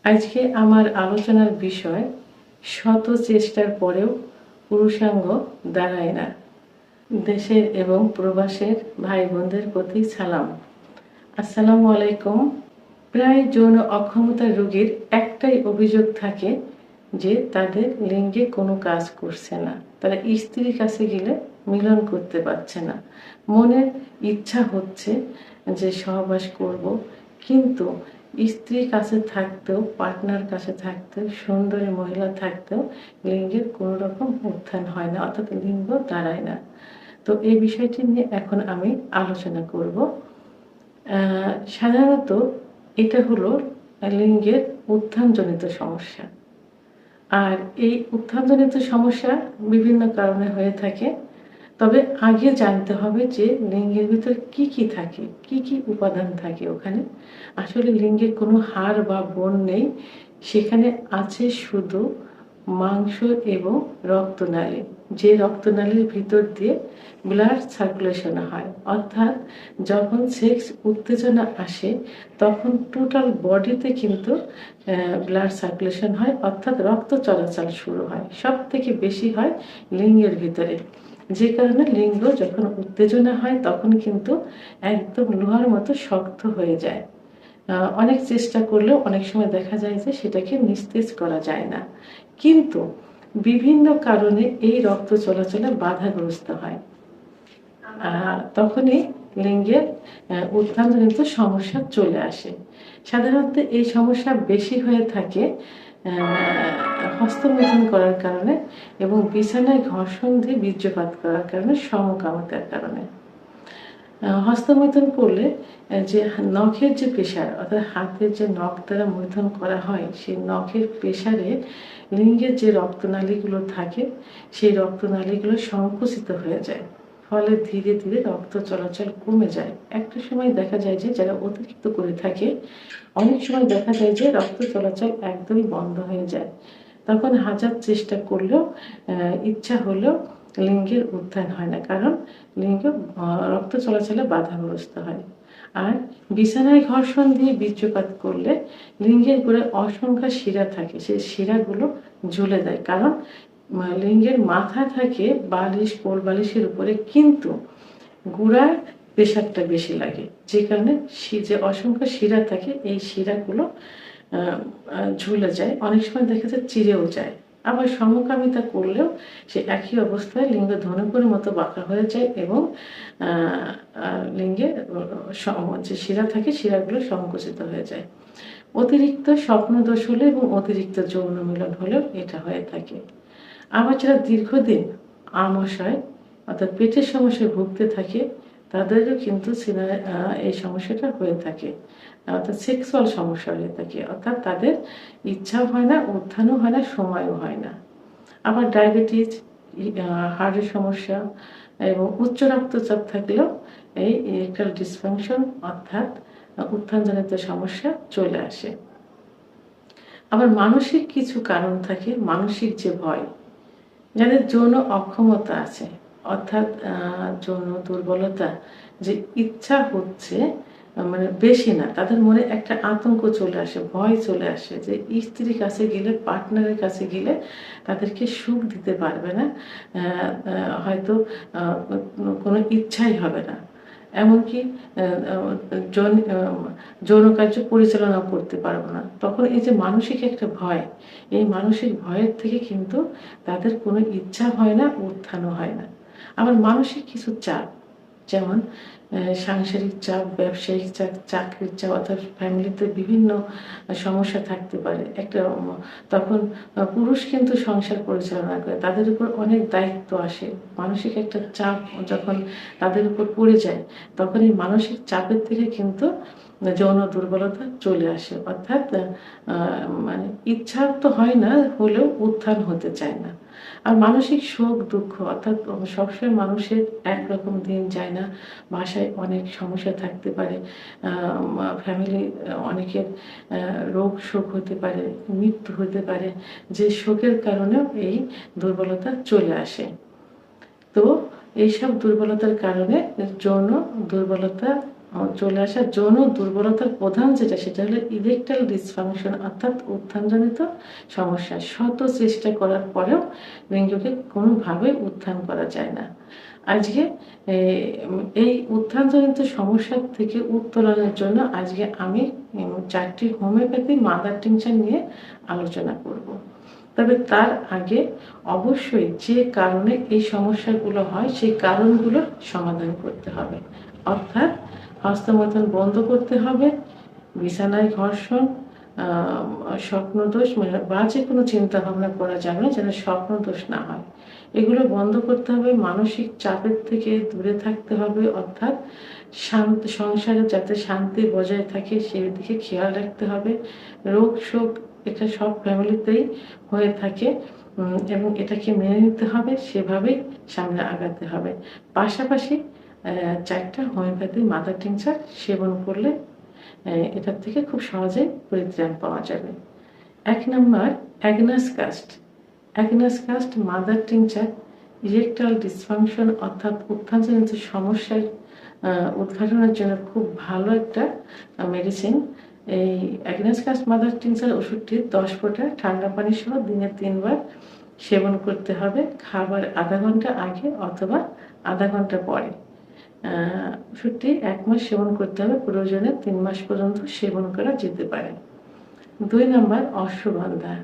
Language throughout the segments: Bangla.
আজকে আমার আলোচনার বিষয় শত চেষ্টার পরেও পুরুষাঙ্গ দাঁড়ায় না। দেশের এবং প্রবাসের ভাই বোনদের প্রতি সালাম। আসসালামু আলাইকুম। প্রায় যৌন অক্ষমতা রোগীর একটাই অভিযোগ থাকে যে তাদের লিঙ্গে কোনো কাজ করছে না। তারা স্ত্রীর কাছে গেলে মিলন করতে পারছে না। মনের ইচ্ছা হচ্ছে যে সহবাস করব, কিন্তু স্ত্রীর কাছে থাকতেও, পার্টনার কাছে থাকতেও, সুন্দরী মহিলা থাকতেও লিঙ্গের কোনো রকম উত্থান হয় না, অর্থাৎ লিঙ্গ দাঁড়ায় না। তো এই বিষয়টি নিয়ে এখন আমি আলোচনা করব। সাধারণত এটা হলো লিঙ্গের উত্থানজনিত সমস্যা। আর এই উত্থানজনিত সমস্যা বিভিন্ন কারণে হয়ে থাকে। তবে আগে জানতে হবে যে লিঙ্গের ভিতর কি কি থাকে, কি কি উপাদান থাকে ওখানে। আসলে লিঙ্গে কোনো হাড় বা বোন নেই, সেখানে আছে শুধু মাংস এবং রক্তনালী। যে রক্তনালীর ভিতর দিয়ে ব্লাড সার্কুলেশন হয়, অর্থাৎ যখন সেক্স উত্তেজনা আসে তখন টোটাল বডিতে কিন্তু ব্লাড সার্কুলেশন হয়, অর্থাৎ রক্ত চলাচল শুরু হয়। সব থেকে বেশি হয় লিঙ্গের ভিতরে, যে কারণে লিঙ্গ যখন উত্তেজনা হয় তখন কিন্তু একদম লোহার মতো শক্ত হয়ে যায়। অনেক চেষ্টা করলেও অনেক সময় দেখা যায় যে সেটাকে নিস্তেজ করা যায় না, কিন্তু বিভিন্ন কারণে এই রক্ত চলাচলে বাধাগ্রস্ত হয়। তখনই লিঙ্গের উত্থানজনিত সমস্যা চলে আসে। সাধারণত এই সমস্যা বেশি হয়ে থাকে হস্তমৈথুন করার কারণে এবং বিছানায় ঘর্ষণ দিয়ে বীর্যপাত করার কারণে, সমকামিতার কারণে। হস্তমৈথুন করলে যে নখের যে প্রেশার, অর্থাৎ হাতের যে নখ দ্বারা মৈথুন করা হয়, সেই নখের প্রেশারে লিঙ্গের যে রক্তনালীগুলো থাকে সেই রক্তনালীগুলো সংকুচিত হয়ে যায়, ফলে ধীরে ধীরে রক্ত চলাচল কমে যায়। একটা সময় দেখা যায় যে যারা অতিরিক্ত করে থাকে, অনেক সময় দেখা যায় যে রক্ত চলাচল একদমই বন্ধ হয়ে যায়। তখন হাজার চেষ্টা করলেও, ইচ্ছা হলেও লিঙ্গের উত্থান হয় না, কারণ লিঙ্গ রক্ত চলাচলে বাধাগ্রস্ত হয়। আর বিছানায় ঘর্ষণ দিয়ে বীর্যপাত করলে লিঙ্গের গোড়ায় অসংখ্য শিরা থাকে, সেই শিরাগুলো ঝুলে দেয়, কারণ লিঙ্গের মাথা থাকে বালিশ, কোল বালিশের উপরে, কিন্তু গোড়ায় প্রেশারটা বেশি লাগে, যে কারণে যে অসংখ্য শিরা থাকে এই শিরাগুলো ঝুলে যায়। অনেক সময় দেখা যায় চিরেও যায়। আবার সমকামিতা করলেও সে একই অবস্থায় লিঙ্গ ধনুকের মতো বাঁকা হয়ে যায় এবং লিঙ্গে যে শিরা থাকে শিরাগুলো সংকুচিত হয়ে যায়। অতিরিক্ত স্বপ্নদোষ হলে এবং অতিরিক্ত যৌন মিলন হলেও এটা হয়ে থাকে। আবার যারা দীর্ঘদিন আমাশয় অর্থাৎ পেটের সমস্যায় ভুগতে থাকে তাদেরও কিন্তু এই সমস্যাটা হয়ে থাকে, অর্থাৎ সেক্সুয়াল সমস্যা হয়ে থাকে, অর্থাৎ তাদের ইচ্ছাও হয় না, উত্থানও হয় না, সময়ও হয় না। আবার ডায়াবেটিস, হার্টের সমস্যা এবং উচ্চ রক্তচাপ থাকলেও এই ইরেকটাইল ডিসফাংশন অর্থাৎ উত্থানজনিত সমস্যা চলে আসে। আবার মানসিক কিছু কারণ থাকে, মানসিক যে ভয়, যাদের যৌন অক্ষমতা আছে, অর্থাৎ যৌন দুর্বলতা, যে ইচ্ছা হচ্ছে মানে বেশি না, তাদের মনে একটা আতঙ্ক চলে আসে, ভয় চলে আসে যে স্ত্রীর কাছে গেলে, পার্টনারের কাছে গেলে তাদেরকে সুখ দিতে পারবে না, হয়তো কোনো ইচ্ছাই হবে না, এমনকি যৌন কার্য পরিচালনা করতে পারবো না। তখন এই যে মানসিক একটা ভয়, এই মানসিক ভয়ের থেকে কিন্তু তাদের কোনো ইচ্ছা হয় না, উত্থানও হয় না। আবার মানসিক কিছু চাপ, যেমন সাংসারিক চাপ, ব্যবসায়িক চাপ, চাকরির চাপ, অর্থাৎ ফ্যামিলিতে বিভিন্ন সমস্যা থাকতে পারে। তখন পুরুষ কিন্তু সংসার পরিচালনা করে, তাদের উপর অনেক দায়িত্ব আসে। মানসিক একটা চাপ যখন তাদের উপর পড়ে যায়, তখন এই মানসিক চাপের থেকে কিন্তু যৌন দুর্বলতা চলে আসে, অর্থাৎ মানে ইচ্ছা তো হয় না, হলেও উত্থান হতে চায় না। আর মানসিক শোক, দুঃখ, অর্থাৎ সবসময় মানুষের একরকম দিন যায় না, বাসায় অনেক সমস্যা থাকতে পারে, ফ্যামিলি অনেকের রোগ শোক হতে পারে, মৃত্যু হতে পারে, যে শোকের কারণেও এই দুর্বলতা চলে আসে। তো এইসব দুর্বলতার কারণে যৌন দুর্বলতা চলে আসা যৌন দুর্বলতার প্রধান সেটা হলো ইরেকটাইল ডিসফাংশন, অর্থাৎ উত্থানজনিত সমস্যা। শত চেষ্টা করার পরেও লিঙ্গকে কোনোভাবে উত্থান করা যায় না। আজকে এই উত্থানজনিত সমস্যা থেকে উত্তরণের জন্য আজকে আমি 4টি হোমিওপ্যাথি মাদার টিংচার নিয়ে আলোচনা করব। তবে তার আগে অবশ্যই যে কারণে এই সমস্যাগুলো হয় সেই কারণগুলোর সমাধান করতে হবে। অর্থাৎ হস্তমৈথুন বন্ধ করতে হবে, বিছানায় ঘর্ষণ, স্বপ্নদোষ বা যে কোনো চিন্তা ভাবনা করা যাবে না যেন স্বপ্নদোষ না হয়, এগুলো বন্ধ করতে হবে। মানসিক চাপের থেকে দূরে থাকতে হবে, অর্থাৎ সংসারে যাতে শান্তি বজায় থাকে সেই দিকে খেয়াল রাখতে হবে। রোগ শোক এটা সব ফ্যামিলিতেই হয়ে থাকে এবং এটাকে মেনে নিতে হবে, সেভাবেই সামনে আগাতে হবে। পাশাপাশি 4টা হোমিওপ্যাথি মাদার টিংচার সেবন করলে এটার থেকে খুব সহজেই পরিত্রাণ পাওয়া যাবে। 1 নম্বর agnus castus. Agnus castus mother tincture erectile dysfunction অর্থাৎ উত্থানজনিত সমস্যার উদ্ঘাটনের জন্য খুব ভালো একটা মেডিসিন। এই অ্যাগনাস কাস্ট মাদার টিংচার ওষুধটি 10 ফোঁটা ঠান্ডা পানি সহ দিনে 3 বার সেবন করতে হবে, খাবার আধা ঘন্টা আগে অথবা আধা ঘন্টা পরে। ওষুধটি 1 মাস সেবন করতে হবে, প্রয়োজনে 3 মাস পর্যন্ত সেবন করা যেতে পারে। 2 নম্বর অশ্বগন্ধা।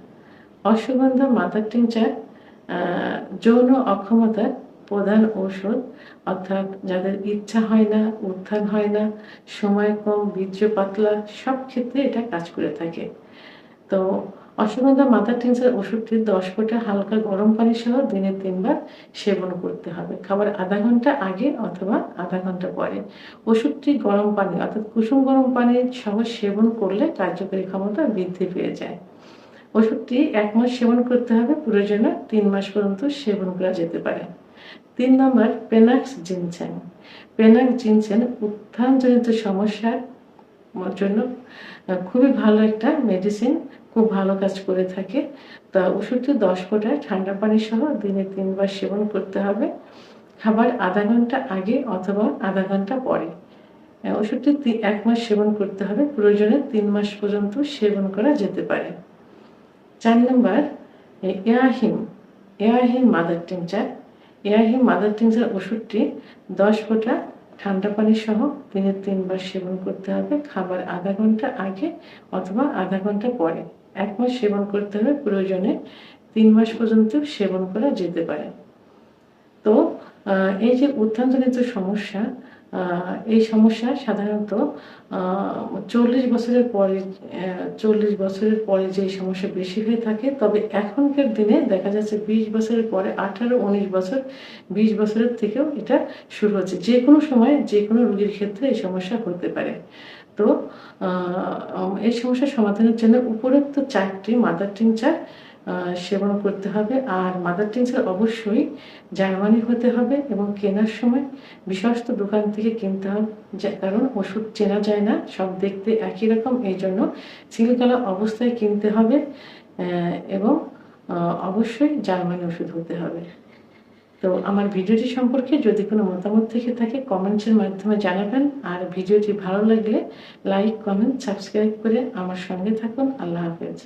অশ্বগন্ধা মাদার টিংচার যৌন অক্ষমতার প্রধান ঔষধ, অর্থাৎ যাদের ইচ্ছা হয় না, উত্থান হয় না, সময় কম, বীর্য পাতলা, সব ক্ষেত্রে এটা কাজ করে থাকে। তো অশ্বগন্ধা মাদার টিংচার ওষুধটি 10 ফোঁটা হালকা গরম পানি সহ দিনে 3 বার সেবন করতে হবে, খাবার আধা ঘন্টা আগে অথবা আধা ঘন্টা পরে। ওষুধটি গরম পানি অর্থাৎ কুসুম গরম পানি সহ সেবন করলে কার্যকরী ক্ষমতা বৃদ্ধি পেয়ে যায়। ওষুধটি 1 মাস সেবন করতে হবে, প্রয়োজনে 3 মাস পর্যন্ত সেবন করা যেতে পারে। 3 নম্বর পেনাক্স জিনসেন। পেনাক্স জিনসেন উত্থানজনিত সমস্যার জন্য খুবই ভালো একটা মেডিসিন, খুব ভালো কাজ করে থাকে। তা ওষুধটি 10 ফোঁটা ঠান্ডা পানি সহ দিনে 3 বার সেবন করতে হবে, খাবার আধা ঘন্টা আগে অথবা আধা ঘন্টা পরে। ওষুধটি 1 মাস সেবন করতে হবে, প্রয়োজনে 3 মাস পর্যন্ত সেবন করা যেতে পারে। 4 নম্বর এয়াহিম মাদার টিংচার। এয়াহিম মাদার টিংচার ওষুধটি 10 ফোঁটা ঠান্ডা পানি সহ দিনে 3 বার সেবন করতে হবে, খাবার আধা ঘন্টা আগে অথবা আধা ঘন্টা পরে। 1 মাস সেবন করতে হবে, প্রয়োজনে 3 মাস পর্যন্ত সেবন করা যেতে পারে। তো এই যে উত্থানজনিত সমস্যা, এই সমস্যা সাধারণত 40 বছরের পরে যে সমস্যা বেশি হয়ে থাকে। তবে এখনকার দিনে দেখা যাচ্ছে 20 বছরের পরে 18, 19 বছর, 20 বছরের থেকেও এটা শুরু হচ্ছে। যে কোনো সময় যে কোনো রোগীর ক্ষেত্রে এই সমস্যা হতে পারে। তো এই সমস্যার সমাধানের জন্য উপরোক্ত 4টি মাদার টিংচার সেবন করতে হবে। আর মাদার টিংচার অবশ্যই জার্মানি হতে হবে এবং কেনার সময় বিশ্বস্ত দোকান থেকে কিনতে হবে, কারণ ওষুধ চেনা যায় না, সব দেখতে একই রকম, এই জন্য সিলগালা অবস্থায় কিনতে হবে এবং অবশ্যই জার্মানি ওষুধ হতে হবে। তো আমার ভিডিওটি সম্পর্কে যদি কোনো মতামত থেকে থাকে কমেন্টসের মাধ্যমে জানাবেন। আর ভিডিওটি ভালো লাগলে লাইক, কমেন্ট, সাবস্ক্রাইব করে আমার সঙ্গে থাকুন। আল্লাহ হাফেজ।